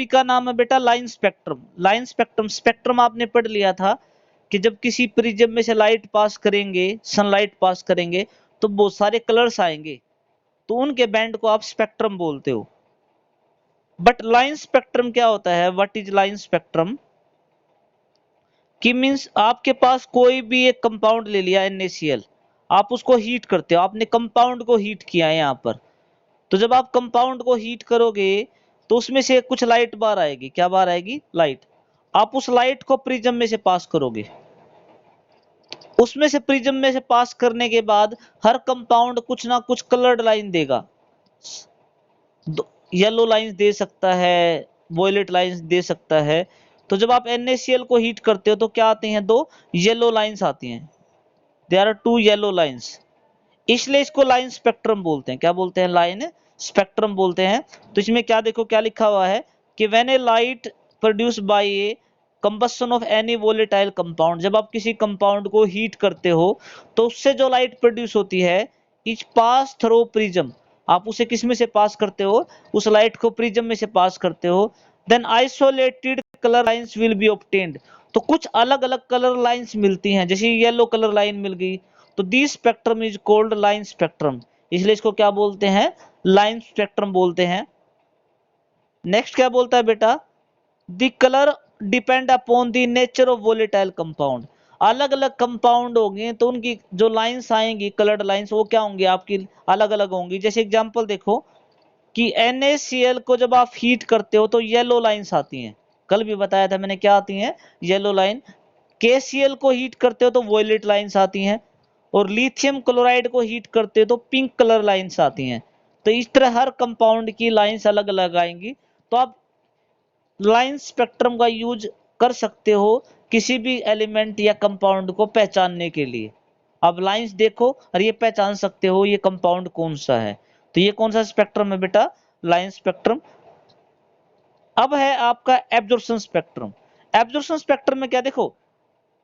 Topic का नाम है बेटा line spectrum. Line spectrum, spectrum आपने पढ़ लिया था कि जब किसी प्रिज्म में से लाइट पास करेंगे, सनलाइट पास करेंगे, तो बहुत सारे कलर्स आएंगे, तो उनके बैंड को आप स्पेक्ट्रम बोलते हो। बट लाइन स्पेक्ट्रम क्या होता है, व्हाट इज लाइन स्पेक्ट्रम, कि मीन्स आपके पास कोई भी एक कंपाउंड ले लिया NaCl, आप उसको हीट करते हो, आपने कंपाउंड को हीट किया है यहाँ पर, तो जब आप कंपाउंड को हीट करोगे तो उसमें से कुछ लाइट बाहर आएगी। क्या बाहर आएगी? लाइट। आप उस लाइट को प्रिज्म में से पास करोगे, उसमें से प्रिज्म में से पास करने के बाद हर कंपाउंड कुछ ना कुछ कलर्ड लाइन देगा। येलो लाइंस दे सकता है, वॉयलेट लाइंस दे सकता है। तो जब आप NaCl को हीट करते हो तो क्या आती हैं? दो येलो लाइंस आती हैं, there are two yellow lines, इसलिए इसको लाइन स्पेक्ट्रम बोलते हैं। क्या बोलते हैं? लाइन स्पेक्ट्रम बोलते हैं। तो इसमें क्या देखो क्या लिखा हुआ है कि when A light produce by A combustion of any volatile compound, जब आप किसी कंपाउंड को हीट करते हो तो उससे जो लाइट प्रोड्यूस होती है इज पास थ्रू प्रिज्म, आप उसे किस में से पास करते हो? उस लाइट को प्रिज्म में से पास करते हो। Then isolated colour lines will be obtained, तो कुछ अलग अलग कलर लाइंस मिलती हैं, जैसे येलो कलर लाइन मिल गई, तो this spectrum is called line spectrum, इसलिए इसको क्या बोलते हैं? लाइन स्पेक्ट्रम बोलते हैं। नेक्स्ट क्या बोलता है बेटा? The colour depend upon the nature of volatile compound, अलग अलग कंपाउंड होंगे तो उनकी जो लाइंस आएंगी, कलर्ड लाइंस, वो क्या होंगी? आपकी अलग अलग होंगी। जैसे एग्जांपल देखो कि NaCl को जब आप हीट करते हो तो येलो लाइंस आती हैं, कल भी बताया था मैंने, क्या आती हैं? Yellow line. KCl को हीट करते हो तो वॉयलेट लाइंस आती हैं, और लिथियम क्लोराइड को हीट करते हो तो पिंक कलर लाइंस आती हैं। तो इस तरह हर कंपाउंड की लाइंस अलग अलग आएंगी। तो आप लाइन स्पेक्ट्रम का यूज कर सकते हो किसी भी एलिमेंट या कंपाउंड को पहचानने के लिए। अब लाइंस देखो और ये पहचान सकते हो ये कंपाउंड कौन सा है। तो ये कौन सा स्पेक्ट्रम है बेटा? Line spectrum. अब है आपका एब्जॉर्प्शन स्पेक्ट्रम। एब्जॉर्प्शन स्पेक्ट्रम में क्या देखो,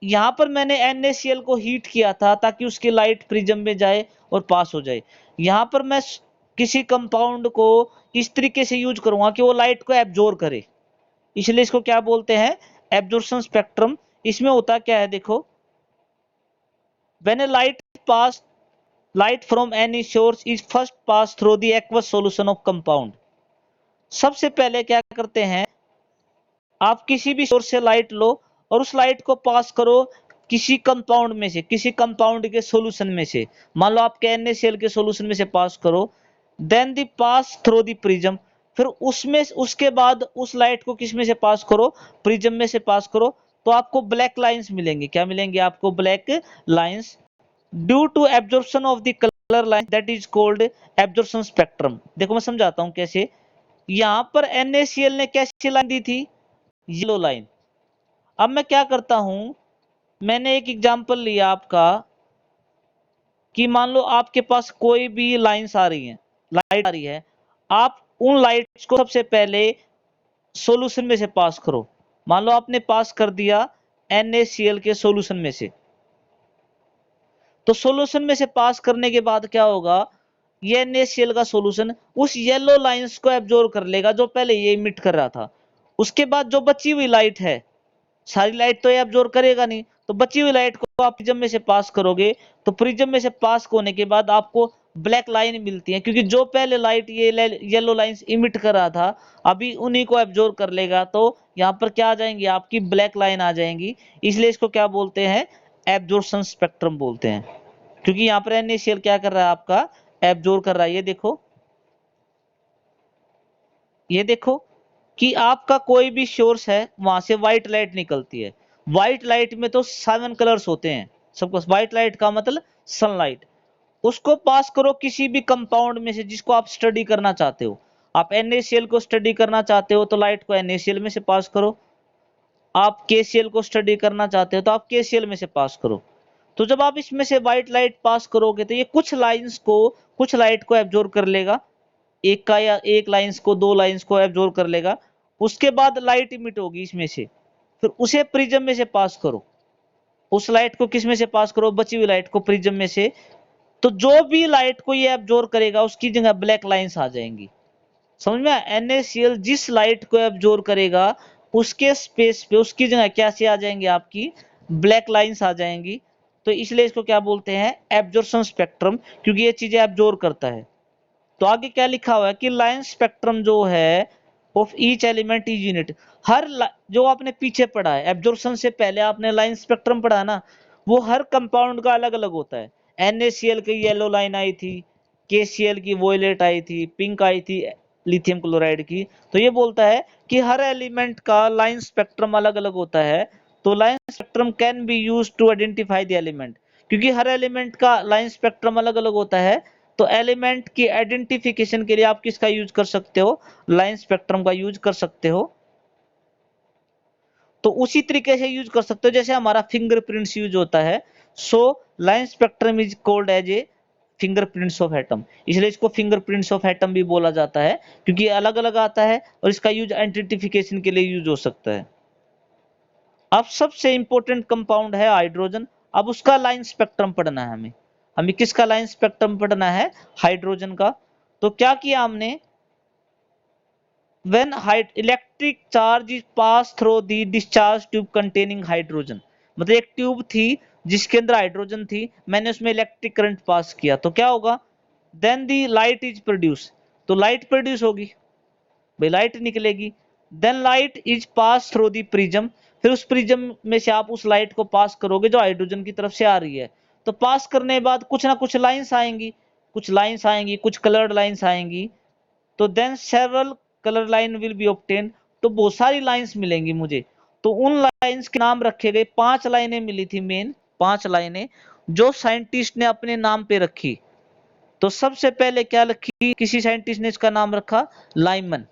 यहां पर मैंने NaCl को हीट किया था ताकि उसकी लाइट प्रिज्म में जाए और पास हो जाए। यहां पर मैं किसी कंपाउंड को इस तरीके से यूज करूंगा कि वो लाइट को एब्जॉर्ब करे, इसलिए इसको क्या बोलते हैं? Absorption spectrum. इसमें होता क्या है देखो, when A light from any source is first pass through the aqueous solution of compound, सबसे पहले क्या करते हैं, आप किसी भी सोर्स से लाइट लो और उस लाइट को पास करो किसी कंपाउंड में से, किसी कंपाउंड के सॉल्यूशन में से, मान लो आपके NaCl के सॉल्यूशन में से पास करो, then the pass through the prism, फिर उसमें उसके बाद उस लाइट को किस में से पास करो? प्रिज्म में से पास करो, तो आपको ब्लैक लाइंस मिलेंगे। क्या मिलेंगे आपको? Black lines. Due to absorption of the colour line that is called absorption spectrum. देखो मैं समझाता हूं कैसे। यहां पर NaCl ने कैसी लाइन दी थी? Yellow line. अब मैं क्या करता हूं, मैंने एक एग्जांपल लिया आपका कि मान लो आपके पास कोई भी लाइंस आ रही है, लाइट आ रही है, आप उन लाइट्स को सबसे पहले सॉल्यूशन में से पास करो। मान लो आपने पास कर दिया NaCl के सॉल्यूशन में से, तो सॉल्यूशन में से पास करने के बाद क्या होगा, ये NaCl का सॉल्यूशन उस येलो लाइंस को एब्जॉर्ब कर लेगा जो पहले ये इमिट कर रहा था। उसके बाद जो बची हुई लाइट है, सारी लाइट तो ये एब्जॉर्ब करेगा नहीं, तो बची हुई लाइट को आप प्रिज्म में से पास करोगे, तो प्रिज्म में से पास होने के बाद आपको ब्लैक लाइन मिलती है, क्योंकि जो पहले लाइट ये येलो लाइंस इमिट कर रहा था अभी उन्हीं को एब्जॉर्ब कर लेगा, तो यहाँ पर क्या आ जाएंगी? आपकी ब्लैक लाइन आ जाएंगी। इसलिए इसको क्या बोलते हैं? एब्जॉर्प्शन स्पेक्ट्रम बोलते हैं, क्योंकि यहाँ पर NaCl क्या कर रहा है? आपका एब्जॉर्ब कर रहा है। ये देखो कि आपका कोई भी सोर्स है, वहां से व्हाइट लाइट निकलती है। व्हाइट लाइट में तो 7 कलर्स होते हैं सबको, व्हाइट लाइट का मतलब सनलाइट। उसको पास करो किसी भी कंपाउंड में से जिसको आप स्टडी करना चाहते हो। आप NaCl को स्टडी करना चाहते हो तो लाइट को NaCl में से पास करो, आप KCl को स्टडी करना चाहते हो तो आप KCl में से पास करो। तो जब आप इसमें से व्हाइट लाइट पास करोगे तो ये कुछ लाइट को एब्जॉर्ब कर लेगा, एक का या एक लाइंस को, दो लाइंस को एब्जॉर्ब कर लेगा। उसके बाद लाइट इमिट होगी इसमें से, फिर उसे प्रिज्म में से पास करो, उस लाइट को किस में से पास करो? बची हुई लाइट को प्रिज्म में से। तो जो भी लाइट को ये एब्जॉर्ब करेगा उसकी जगह ब्लैक लाइंस आ जाएंगी। समझ में? NaCl जिस लाइट को एब्जॉर्ब करेगा उसके स्पेस पे उसकी जगह कैसे आ जाएंगे, आपकी ब्लैक लाइंस आ जाएंगी। तो इसलिए इसको क्या बोलते हैं, एब्जॉर्प्शन स्पेक्ट्रम, क्योंकि ये चीजें एब्जॉर्ब करता है। तो आगे क्या लिखा हुआ है कि लाइन स्पेक्ट्रम जो है of each element is unit. जो आपने पीछे पढ़ा है एब्जॉर्प्शन से पहले आपने लाइन स्पेक्ट्रम पढ़ा ना, वो हर कंपाउंड का अलग अलग होता है। NaCl की येलो लाइन आई थी, KCl की वोयलेट आई थी, पिंक आई थी लिथियम क्लोराइड की। तो ये बोलता है कि हर एलिमेंट का लाइन स्पेक्ट्रम अलग अलग होता है। तो line spectrum can be use to identify the element, क्योंकि हर एलिमेंट का लाइन स्पेक्ट्रम अलग अलग होता है। तो एलिमेंट की आइडेंटिफिकेशन के लिए आप किसका यूज कर सकते हो, लाइन स्पेक्ट्रम का यूज कर सकते हो। तो उसी तरीके से यूज कर सकते हो जैसे हमारा फिंगरप्रिंट्स यूज होता है। So line spectrum is called as a fingerprints of atom, इसलिए इसको फिंगरप्रिंट्स ऑफ एटम भी बोला जाता है, क्योंकि अलग अलग आता है और इसका यूज आइडेंटिफिकेशन के लिए यूज हो सकता है। अब सबसे इंपॉर्टेंट कंपाउंड है हाइड्रोजन। अब उसका लाइन स्पेक्ट्रम पढ़ना है हमें। हमें किसका लाइन स्पेक्ट्रम पढ़ना है, हाइड्रोजन का। तो क्या किया हमने, when electric charge is passed through the discharge tube containing hydrogen, मतलब एक ट्यूब थी जिसके अंदर हाइड्रोजन थी, मैंने उसमें इलेक्ट्रिक करंट पास किया तो क्या होगा, then the light is produce, तो लाइट प्रोड्यूस होगी, भाई लाइट निकलेगी। Then light is pass through the prism, फिर उस प्रिज्म में से आप उस लाइट को पास करोगे जो हाइड्रोजन की तरफ से आ रही है। तो पास करने के बाद कुछ ना कुछ लाइंस आएंगी, कुछ कलर्ड लाइंस आएंगी। तो then several colour line will be obtain, तो बहुत सारी लाइंस मिलेंगी मुझे। तो उन लाइंस के नाम रखे गए, 5 लाइनें मिली थी मेन, 5 लाइनें जो साइंटिस्ट ने अपने नाम पे रखी। तो सबसे पहले क्या रखी, किसी साइंटिस्ट ने इसका नाम रखा लाइमन,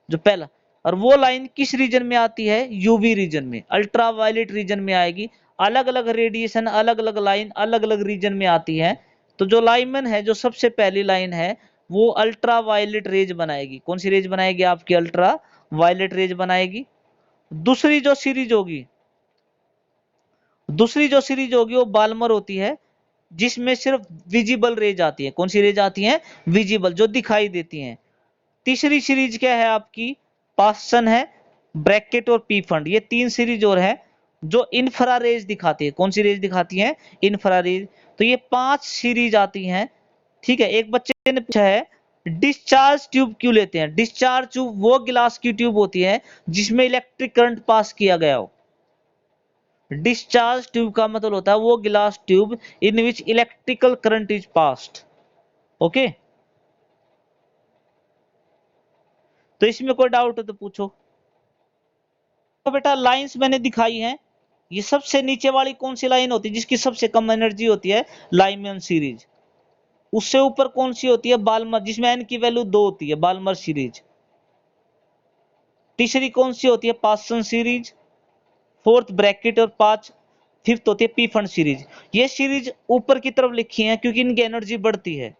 जो पहला। और वो लाइन किस रीजन में आती है, यूवी रीजन में, अल्ट्रावायलेट रीजन में आएगी। अलग अलग रेडिएशन, अलग अलग लाइन अलग अलग रीजन में आती है। तो जो लाइमन है, जो सबसे पहली लाइन है, वो अल्ट्रावायलेट रेज बनाएगी। कौन सी रेज बनाएगी, आपकी अल्ट्रा वायलेट रेज बनाएगी। दूसरी जो सीरीज होगी, वो बाल्मर होती है, जिसमें सिर्फ विजिबल रेज आती है। कौन सी रेज आती है, विजिबल, जो दिखाई देती हैं। तीसरी सीरीज क्या है आपकी, पास्सन है, ब्रैकेट और पी फंड, ये 3 सीरीज और है जो इंफ्रारेज दिखाती है। कौन सी रेज दिखाती है, इंफ्रारेज। तो ये 5 सीरीज आती हैं। ठीक है, एक बच्चे ने पूछा है डिस्चार्ज ट्यूब क्यों लेते हैं। डिस्चार्ज ट्यूब वो गिलास की ट्यूब होती है जिसमें इलेक्ट्रिक करंट पास किया गया हो। डिस्चार्ज ट्यूब का मतलब होता है वो गिलास tube in which electrical current is passed. Okay, तो इसमें कोई डाउट हो तो पूछो। तो बेटा लाइंस मैंने दिखाई हैं। ये सबसे नीचे वाली कौन सी लाइन होती है जिसकी सबसे कम एनर्जी होती है, लाइमन सीरीज। उससे ऊपर कौन सी होती है, बाल्मर, जिसमें एन की वैल्यू 2 होती है, बाल्मर सीरीज। तीसरी कौन सी होती है, पास्सन सीरीज। फोर्थ ब्रैकेट, और 5 फिफ्थ होती है पी फंड सीरीज। ये सीरीज ऊपर की तरफ लिखी है क्योंकि इनकी एनर्जी बढ़ती है।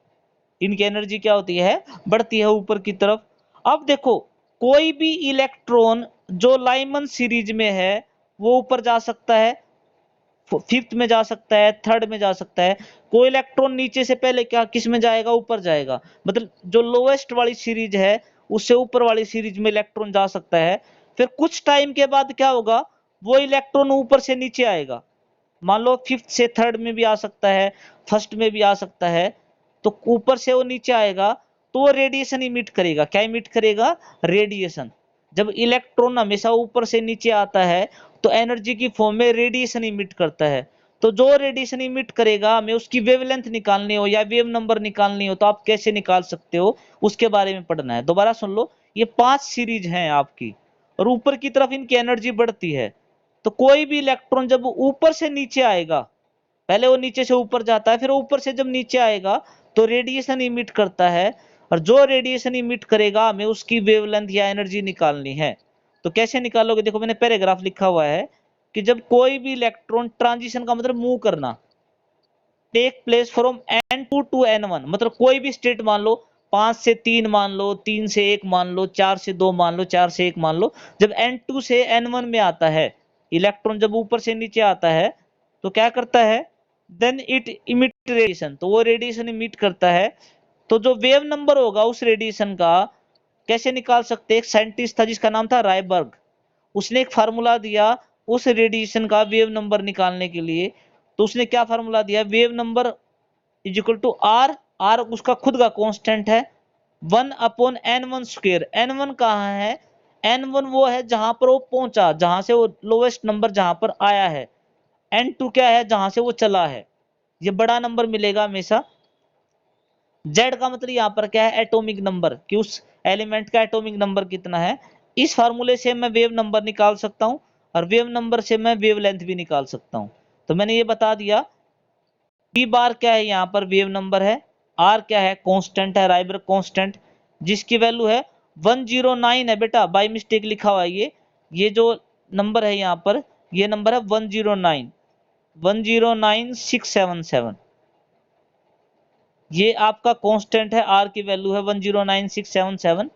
इनकी एनर्जी क्या होती है, बढ़ती है ऊपर की तरफ। अब देखो, कोई भी इलेक्ट्रॉन जो लाइमन सीरीज में है वो ऊपर जा सकता है, फिफ्थ में जा सकता है, थर्ड में जा सकता है। कोई इलेक्ट्रॉन नीचे से पहले क्या किस में जाएगा, ऊपर जाएगा। मतलब जो लोएस्ट वाली सीरीज है उससे ऊपर वाली सीरीज में इलेक्ट्रॉन जा सकता है। फिर कुछ टाइम के बाद क्या होगा, वो इलेक्ट्रॉन ऊपर से नीचे आएगा। मान लो फिफ्थ से थर्ड में भी आ सकता है, फर्स्ट में भी आ सकता है। तो ऊपर से वो नीचे आएगा तो वो रेडिएशन इमिट करेगा। क्या इमिट करेगा, रेडिएशन। जब इलेक्ट्रॉन हमेशा ऊपर से नीचे आता है तो एनर्जी की फॉर्म में रेडिएशन इमिट करता है। तो जो रेडिएशन इमिट करेगा, हमें उसकी वेवलेंथ निकालनी हो या वेव नंबर निकालनी हो तो आप कैसे निकाल सकते हो, उसके बारे में पढ़ना है। दोबारा सुन लो, ये 5 सीरीज हैं आपकी और ऊपर की तरफ इनकी एनर्जी बढ़ती है। तो कोई भी इलेक्ट्रॉन जब ऊपर से नीचे आएगा, पहले वो नीचे से ऊपर जाता है, फिर ऊपर से जब नीचे आएगा तो रेडिएशन इमिट करता है। और जो रेडिएशन इमिट करेगा, हमें उसकी वेवलेंथ या एनर्जी निकालनी है। तो कैसे निकालोगे, देखो मैंने पैराग्राफ लिखा हुआ है कि जब कोई भी इलेक्ट्रॉन, ट्रांजिशन का मतलब मूव करना, take place from N2 to N1, मतलब कोई भी स्टेट मान लो, 5 से 3 मान लो, 3 से 1 मान लो, 4 से 2 मान लो, 4 से 1 मान लो। जब N2 से N1 में आता है इलेक्ट्रॉन, जब ऊपर से नीचे आता है तो क्या करता है, देन इट इमिट रेडिएशन, तो वो रेडिएशन इमिट करता है। तो जो वेव नंबर होगा उस रेडिएशन का, कैसे निकाल सकते हैं? एक साइंटिस्ट था जिसका नाम था रायबर्ग, उसने एक फार्मूला दिया उस रेडिएशन का वेव नंबर निकालने के लिए। तो उसने क्या फार्मूला दिया? Wave number is equal to R, R उसका खुद का कांस्टेंट है, 1/n1 स्क्वायर। n1 कहाँ है? n1 वो है जहां पर वो पहुंचा, जहां से वो लोवेस्ट नंबर जहां पर आया है। n2 क्या है? जहां से वो चला है। ये बड़ा नंबर मिलेगा हमेशा। z का मतलब यहाँ पर क्या है? एटॉमिक नंबर, कि उस एलिमेंट का एटॉमिक नंबर कितना है। इस फार्मूले से मैं वेव नंबर निकाल सकता हूँ, और वेव नंबर से मैं वेव लेंथ भी निकाल सकता हूँ। तो मैंने ये बता दिया। b बार क्या है? यहाँ पर वेव नंबर है। r क्या है? कांस्टेंट है, राइबर कांस्टेंट, जिसकी वैल्यू है 109 है बेटा, बाय मिस्टेक लिखा हुआ है ये जो नंबर है यहाँ पर, ये नंबर है 109,109,677। ये आपका कांस्टेंट है, r की वैल्यू है 109,677।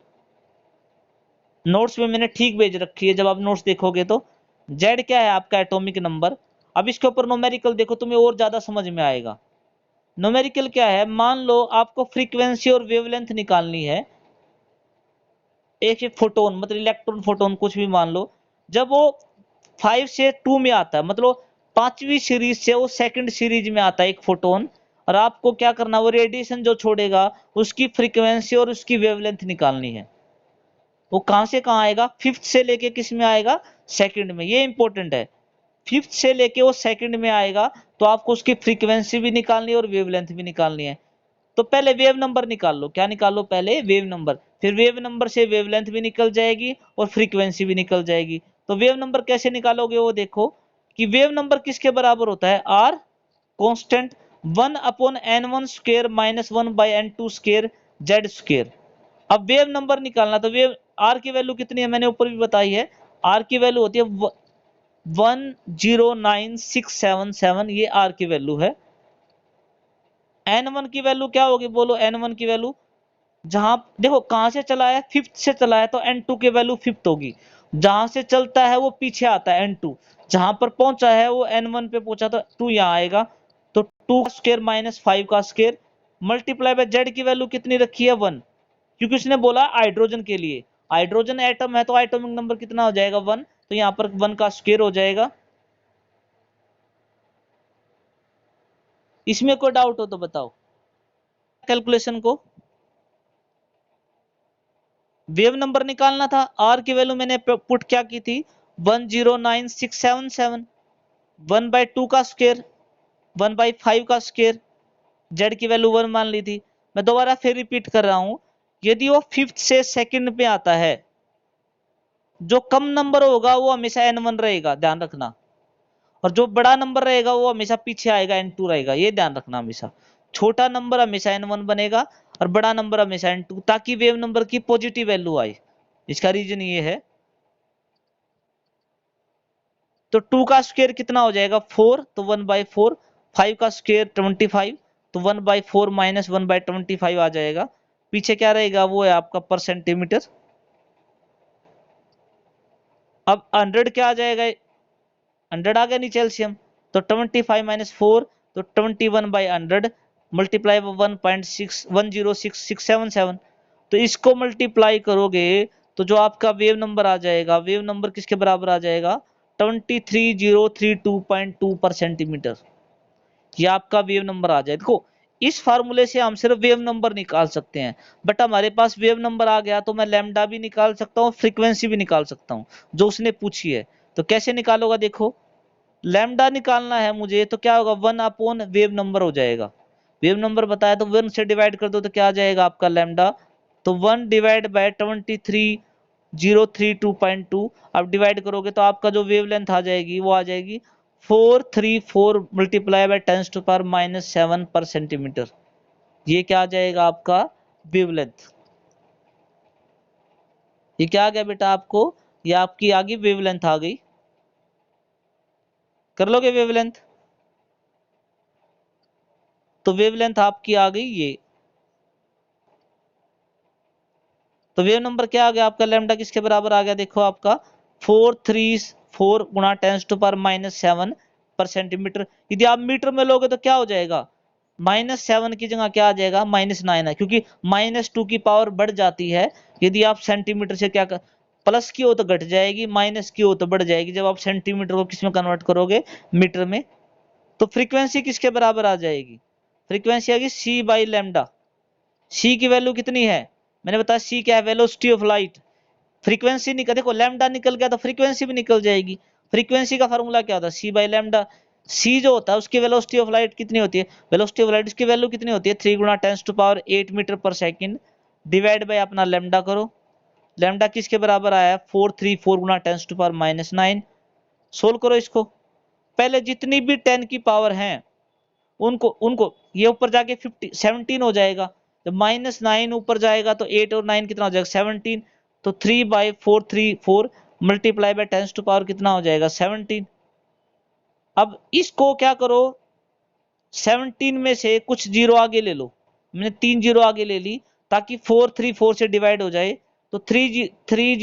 नोट्स में मैंने ठीक भेज रखी है, जब आप नोट्स देखोगे तो। z क्या है? आपका एटॉमिक नंबर। अब इसके ऊपर न्यूमेरिकल देखो, तुम्हें और ज्यादा समझ में आएगा। न्यूमेरिकल क्या है? मान लो आपको फ्रीक्वेंसी और वेवलेंथ निकालनी है। एक फोटोन, मतलब इलेक्ट्रॉन फोटोन कुछ भी मान लो, जब वो 5 से 2 में आता है, मतलब 5वीं सीरीज से वो सेकंड सीरीज में आता है एक फोटोन, और आपको क्या करना, वो रेडिएशन जो छोड़ेगा उसकी फ्रीक्वेंसी और उसकी वेवलेंथ निकालनी है। वो कहां से कहां आएगा? फिफ्थ से लेके किस में आएगा? सेकंड में। ये इंपॉर्टेंट है, फिफ्थ से लेके वो सेकंड में आएगा, तो आपको उसकी फ्रीक्वेंसी भी निकालनी है और वेवलेंथ भी निकालनी है। तो पहले वेव नंबर निकाल लो। क्या निकाल लो? पहले वेव नंबर, फिर वेव नंबर से वेवलेंथ भी निकल जाएगी और फ्रीक्वेंसी भी निकल जाएगी। तो वेव नंबर कैसे निकालोगे? वो देखो कि वेव नंबर किसके बराबर होता है? R constant 1/n1 square minus 1/n2 square Z square. अब वेव नंबर निकालना, तो वेव आर की वैल्यू कितनी है? मैंने ऊपर भी बताई है। आर की वैल्यू होती है 109,677, ये आर की वैल्यू है। n1 की वैल्यू क्या होगी? बोलो n1 की वैल्यू। जहां देखो कहां से चला है? फिफ्थ से चला है, तो n2 की वैल्यू फिफ्थ होगी। जहां से चलता है वो पीछे आता है n2, जहां पर पहुंचा है वो n1 पे पहुंचा, तो 2 यहाँ आएगा। तो 2 का स्क्वायर माइनस 5 का स्क्वायर मल्टीप्लाई बाय जेड की वैल्यू कितनी रखी है? 1, क्योंकि उसने बोला हाइड्रोजन के लिए, हाइड्रोजन एटम है तो एटॉमिक नंबर कितना हो जाएगा? 1, तो यहाँ पर 1 का स्क्वायर हो जाएगा। इसमें कोई डाउट हो तो बताओ कैलकुलेशन को। वेव नंबर निकालना था, आर की वैल्यू मैंने पुट क्या की थी? 109,677, 1/2 का स्क्वायर, 1/5 का स्क्वायर, जेड की वैल्यू 1 मान ली थी। मैं दोबारा फिर रिपीट कर रहा हूं, यदि वो फिफ्थ से सेकंड पे आता है, जो कम नंबर होगा वो हमेशा n1 रहेगा, ध्यान रखना, और जो बड़ा नंबर रहेगा वो हमेशा पीछे आएगा, n2 रहेगा, ये ध्यान रखना। हमेशा छोटा नंबर हमेशा n1 बनेगा और बड़ा नंबर हमेशा n2, ताकि वेव नंबर की पॉजिटिव वैल्यू आए। इसका रीजन ये है। तो 2 का स्क्वायर कितना हो जाएगा? 4, तो 1/4। 5 का स्क्वायर 25, तो 1/4 माइनस 1/25 आ जाएगा। पीछे क्या रहेगा? वो है आपका पर सेंटीमीटर। अब 100 क्या आ जाएगा? 100 आ गया नीचे एलसीएम, तो 25 माइनस 4, तो 21/100 मल्टीप्लाई 1.610677। तो इसको मल्टीप्लाई करोगे तो जो आपका वेव नंबर आ जाएगा, वेव नंबर किसके बराबर आ जाएगा? 23032.2 पर सेंटीमीटर। ये आपका वेव नंबर आ जाए। देखो इस फार्मूले से हम सिर्फ वेव नंबर निकाल सकते हैं, बट हमारे पास वेव नंबर आ गया तो मैं लैम्डा भी निकाल सकता हूँ, फ्रीक्वेंसी भी निकाल सकता हूँ, जो उसने पूछी है। तो कैसे निकालोगा? देखो लैम्डा निकालना है मुझे, तो क्या होगा? 1 वेव नंबर हो जाएगा। वेव नंबर बताया तो 1 से डिवाइड कर दो तो क्या आ जाएगा आपका? लैम्डा। तो 1 डिवाइड बाय 23032.2, अब डिवाइड करोगे तो आपका जो वेवलेंथ आ जाएगी वो आ जाएगी 434 मल्टीप्लाई बाय 10⁻⁻7 पर सेंटीमीटर। ये क्या आ जाएगा आपका? वेवलेंथ। ये क्या आ गया बेटा आपको? ये आपकी आ गई वेवलेंथ आ गई। कर लोगे वेवलेंथ? तो वेवलेंथ आपकी आ गई ये। तो वेव नंबर क्या आ गया आपका? लैम्डा किसके बराबर आ गया? देखो आपका 434 गुणा 10⁻⁻7 पर सेंटीमीटर। यदि आप मीटर में लोगे तो क्या हो जाएगा? -7 की जगह क्या आ जाएगा? -9 है, क्योंकि -2 की पावर बढ़ जाती है यदि आप सेंटीमीटर से क्या प्लस की हो तो घट जाएगी, माइनस की हो तो बढ़ जाएगी। जब आप सेंटीमीटर को किस में कन्वर्ट करोगे, मीटर में, तो फ्रीक्वेंसी किसके बराबर आ जाएगी, फ्रीक्वेंसी आ गई सी बाई लैम्डा। सी की वैल्यू कितनी है, मैंने बताया सी क्या है, वेलोसिटी ऑफ लाइट। फ्रीक्वेंसी निकल, देखो लैम्डा निकल गया तो फ्रीक्वेंसी भी निकल जाएगी। फ्रीक्वेंसी का फार्मूला क्या होता है, सी बाई लैम्डा। सी जो होता है उसकी वेलोसिटी ऑफ लाइट कितनी होती है, वेलोसिटी ऑफ लाइट उसकी वैल्यू कितनी होती है, 3 गुना 10⁸ मीटर पर सेकंड, डिवाइड बाय अपना लैम्डा करो। लैम्डा किसके बराबर आया है, 434 गुना 10⁻⁹। सोल्व करो इसको। पहले जितनी भी 10 की पावर है उनको उनको ये ऊपर जाके 17 हो जाएगा। जब -9 ऊपर जाएगा तो 8 और 9 कितना हो जाएगा, 17। तो 3/434 मल्टीप्लाई बाय 10 कितना हो जाएगा, 17। अब इसको क्या करो, 17 में से कुछ जीरो आगे ले लो। मैंने 3 जीरो आगे ले ली ताकि 434 से डिवाइड हो जाए। तो 3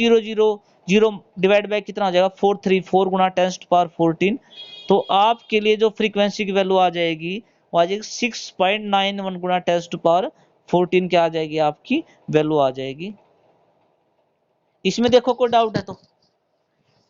0 डिवाइड बाय कितना हो जाएगा, 434 गुना 10⁻14। तो आपके लिए जो फ्रीक्वेंसी की वैल्यू आ जाएगी वो आ जाएगी 6.91 गुना 10⁻14 क्या आ जाएगी, आपकी वैल्यू आ जाएगी। इसमें देखो कोई डाउट है तो